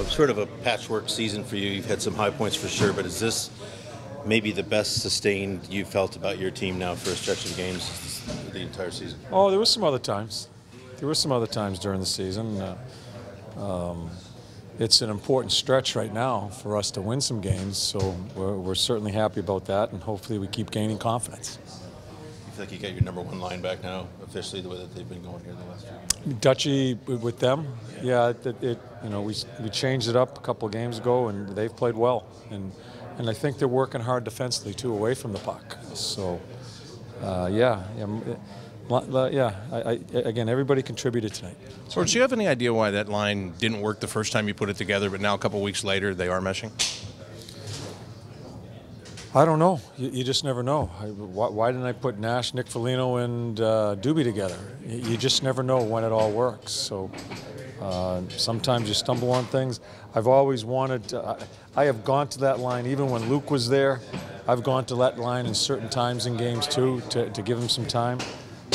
Sort of a patchwork season for you. You've had some high points for sure, but is this maybe the best sustained you've felt about your team now for a stretch of games the entire season? Oh, there were some other times. There were some other times during the season. It's an important stretch right now for us to win some games, so we're certainly happy about that, and hopefully we keep gaining confidence. You feel like you got your number one line back now, officially, the way that they've been going here the last few games? Duchene with them, yeah. We changed it up a couple of games ago, and they've played well, and I think they're working hard defensively too, away from the puck. So, again, everybody contributed tonight. So, do you have any idea why that line didn't work the first time you put it together, but now a couple of weeks later they are meshing? I don't know. You just never know. Why didn't I put Nash, Nick Foligno, and Doobie together? You just never know when it all works. So sometimes you stumble on things. I've always wanted I have gone to that line even when Luke was there. I've gone to that line in certain times in games too to give him some time.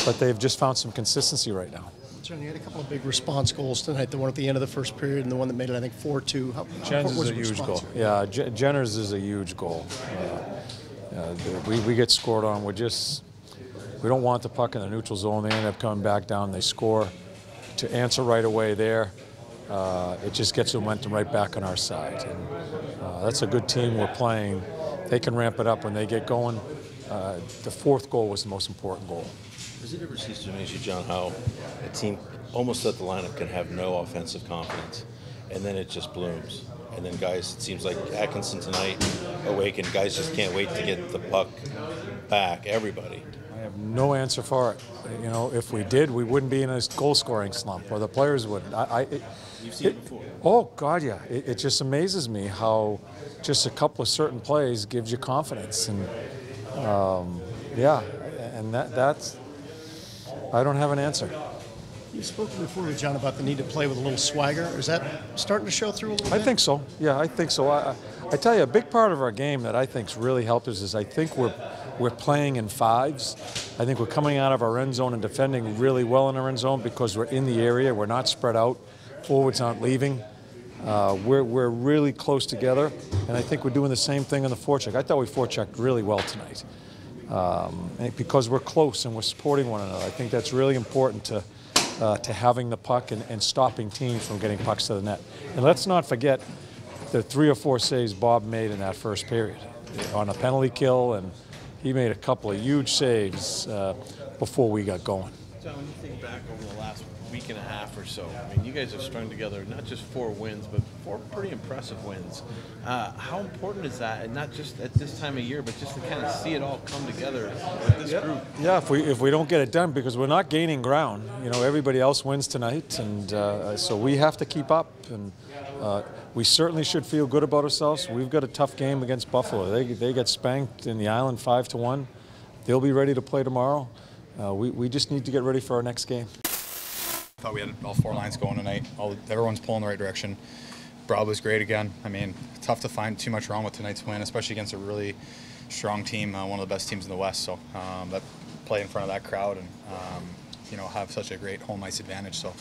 But they've just found some consistency right now. John, you had a couple of big response goals tonight, the one at the end of the first period and the one that made it, I think, 4-2. Jenner's is a huge goal. Yeah, Jenner's is a huge goal. We get scored on. We don't want the puck in the neutral zone. They end up coming back down. They score. To answer right away there, it just gets momentum right back on our side. And that's a good team we're playing. They can ramp it up when they get going. The fourth goal was the most important goal. Does it ever cease to amaze you, John, how a team almost at the lineup can have no offensive confidence, and then it just blooms? And then guys, it seems like Atkinson tonight awakened. Guys just can't wait to get the puck back. Everybody. I have no answer for it. You know, if we did, we wouldn't be in a goal-scoring slump, or the players wouldn't. You've seen it before. Oh God, yeah. It just amazes me how just a couple of certain plays gives you confidence, and that's. I don't have an answer. You've spoken before, John, about the need to play with a little swagger. Is that starting to show through a little bit? I think so. Yeah, I think so. I tell you, a big part of our game that I think's really helped us is I think we're playing in fives. I think we're coming out of our end zone and defending really well in our end zone because we're in the area. We're not spread out. Forwards aren't leaving. We're really close together, and I think we're doing the same thing on the forecheck. I thought we forechecked really well tonight. Because we're close and we're supporting one another. I think that's really important to having the puck and stopping teams from getting pucks to the net. And let's not forget the 3 or 4 saves Bob made in that first period on a penalty kill, and he made a couple of huge saves before we got going. John, when you think back over the last week and a half or so, I mean, you guys have strung together not just 4 wins, but 4 pretty impressive wins. How important is that, and not just at this time of year, but just to kind of see it all come together with this group? Yeah, if we don't get it done, because we're not gaining ground. You know, everybody else wins tonight, and so we have to keep up. And we certainly should feel good about ourselves. We've got a tough game against Buffalo. They got spanked in the Island 5-1. They'll be ready to play tomorrow. We just need to get ready for our next game. I thought we had all 4 lines going tonight. Everyone's pulling the right direction. Broad was great again. I mean, tough to find too much wrong with tonight's win, especially against a really strong team, one of the best teams in the West. So that play in front of that crowd and have such a great home ice advantage. So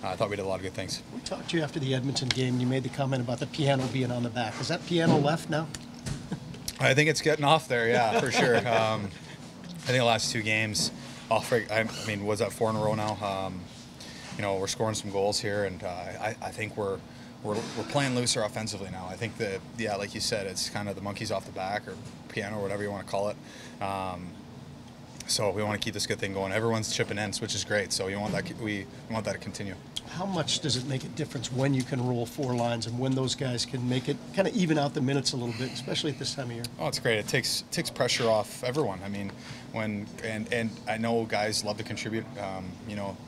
I thought we did a lot of good things. We talked to you after the Edmonton game, and you made the comment about the piano being on the back. Is that piano left now? I think it's getting off there, yeah, for sure. I think the last 2 games, was that 4 in a row now? We're scoring some goals here, and I think we're playing looser offensively now. I think that, like you said, it's kind of the monkey's off the back, or piano, or whatever you want to call it. So we want to keep this good thing going. Everyone's chipping in, which is great. So we want that to continue. How much does it make a difference when you can roll 4 lines and when those guys can make it kind of even out the minutes a little bit, especially at this time of year? Oh, it's great. It takes pressure off everyone. I mean, and I know guys love to contribute.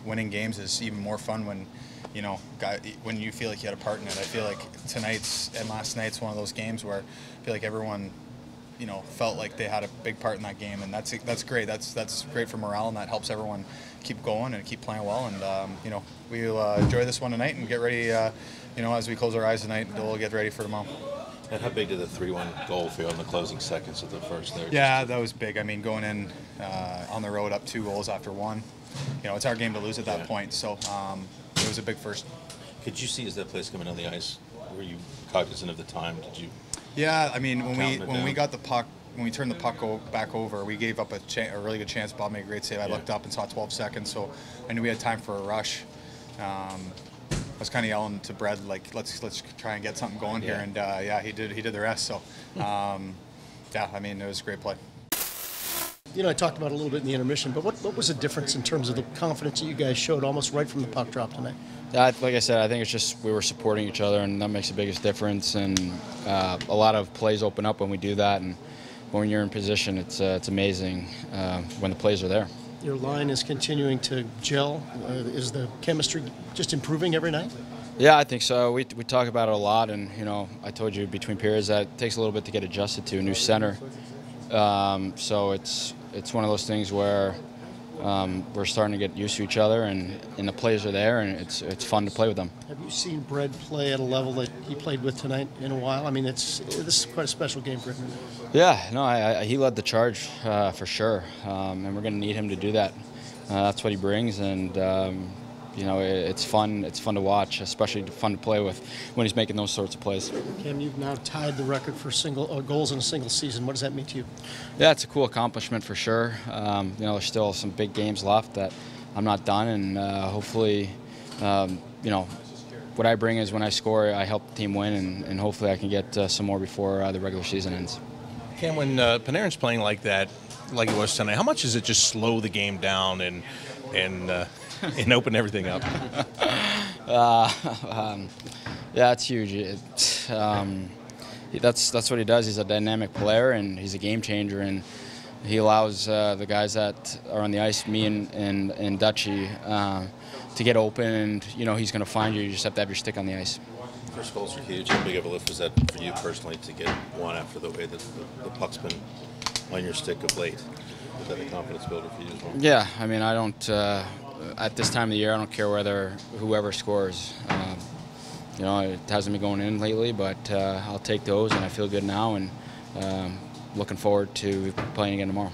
Winning games is even more fun when when you feel like you had a part in it. I feel like tonight's and last night's one of those games where I feel like everyone felt like they had a big part in that game, and that's great. That's great for morale, and that helps everyone keep going and keep playing well. And we'll enjoy this one tonight and get ready. As we close our eyes tonight, we'll get ready for tomorrow. And how big did the 3-1 goal for you on the closing seconds of the first there? Yeah, that was big. I mean, going in on the road up 2 goals after 1, it's our game to lose at that point. So it was a big first. Could you see as that play's coming on the ice were you cognizant of the time? Did you? Yeah, I mean, when we down? got the puck, when we turned the puck back over, we gave up a really good chance. Bob made a great save. I looked up and saw 12 seconds, so I knew we had time for a rush. I was kind of yelling to Brett, like, let's try and get something going here, and yeah, he did the rest. So yeah, I mean, it was a great play. You know, I talked about it a little bit in the intermission, but what was the difference in terms of the confidence that you guys showed almost right from the puck drop tonight? Like I said, I think it's just we were supporting each other, and that makes the biggest difference. And a lot of plays open up when we do that, and when you're in position, it's amazing when the plays are there. Your line is continuing to gel. Is the chemistry just improving every night? Yeah, I think so. We talk about it a lot, and you know, I told you between periods that it takes a little bit to get adjusted to a new center. So it's one of those things where we're starting to get used to each other, and the plays are there, and it's fun to play with them. Have you seen Brett play at a level that he played with tonight in a while? I mean, this is quite a special game for him. Yeah, no, he led the charge for sure, and we're going to need him to do that. That's what he brings, and you know, it's fun. It's fun to watch, especially fun to play with when he's making those sorts of plays. Cam, you've now tied the record for goals in a single season. What does that mean to you? Yeah, it's a cool accomplishment for sure. You know, there's still some big games left that I'm not done, and hopefully, you know, what I bring is when I score, I help the team win, and hopefully I can get some more before the regular season ends. Cam, when Panarin's playing like that, like it was tonight, how much does it just slow the game down and open everything up? Yeah, it's huge. That's what he does. He's a dynamic player, and he's a game changer, and he allows the guys that are on the ice, me and Duchene, to get open, and you know he's going to find you. You just have to have your stick on the ice. First goals are huge. How big of a lift was that for you personally to get one after the way that the puck's been on your stick of late? Was that a confidence builder for you as well? Yeah, I mean, I don't. At this time of the year, I don't care whether whoever scores. You know, it hasn't been going in lately, but I'll take those, and I feel good now, and looking forward to playing again tomorrow.